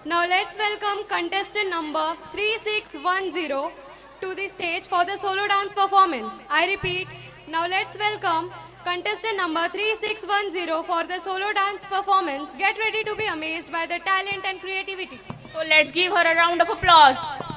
Now let's welcome contestant number 3610 to the stage for the solo dance performance. I repeat, now let's welcome contestant number 3610 for the solo dance performance. Get ready to be amazed by the talent and creativity. So let's give her a round of applause.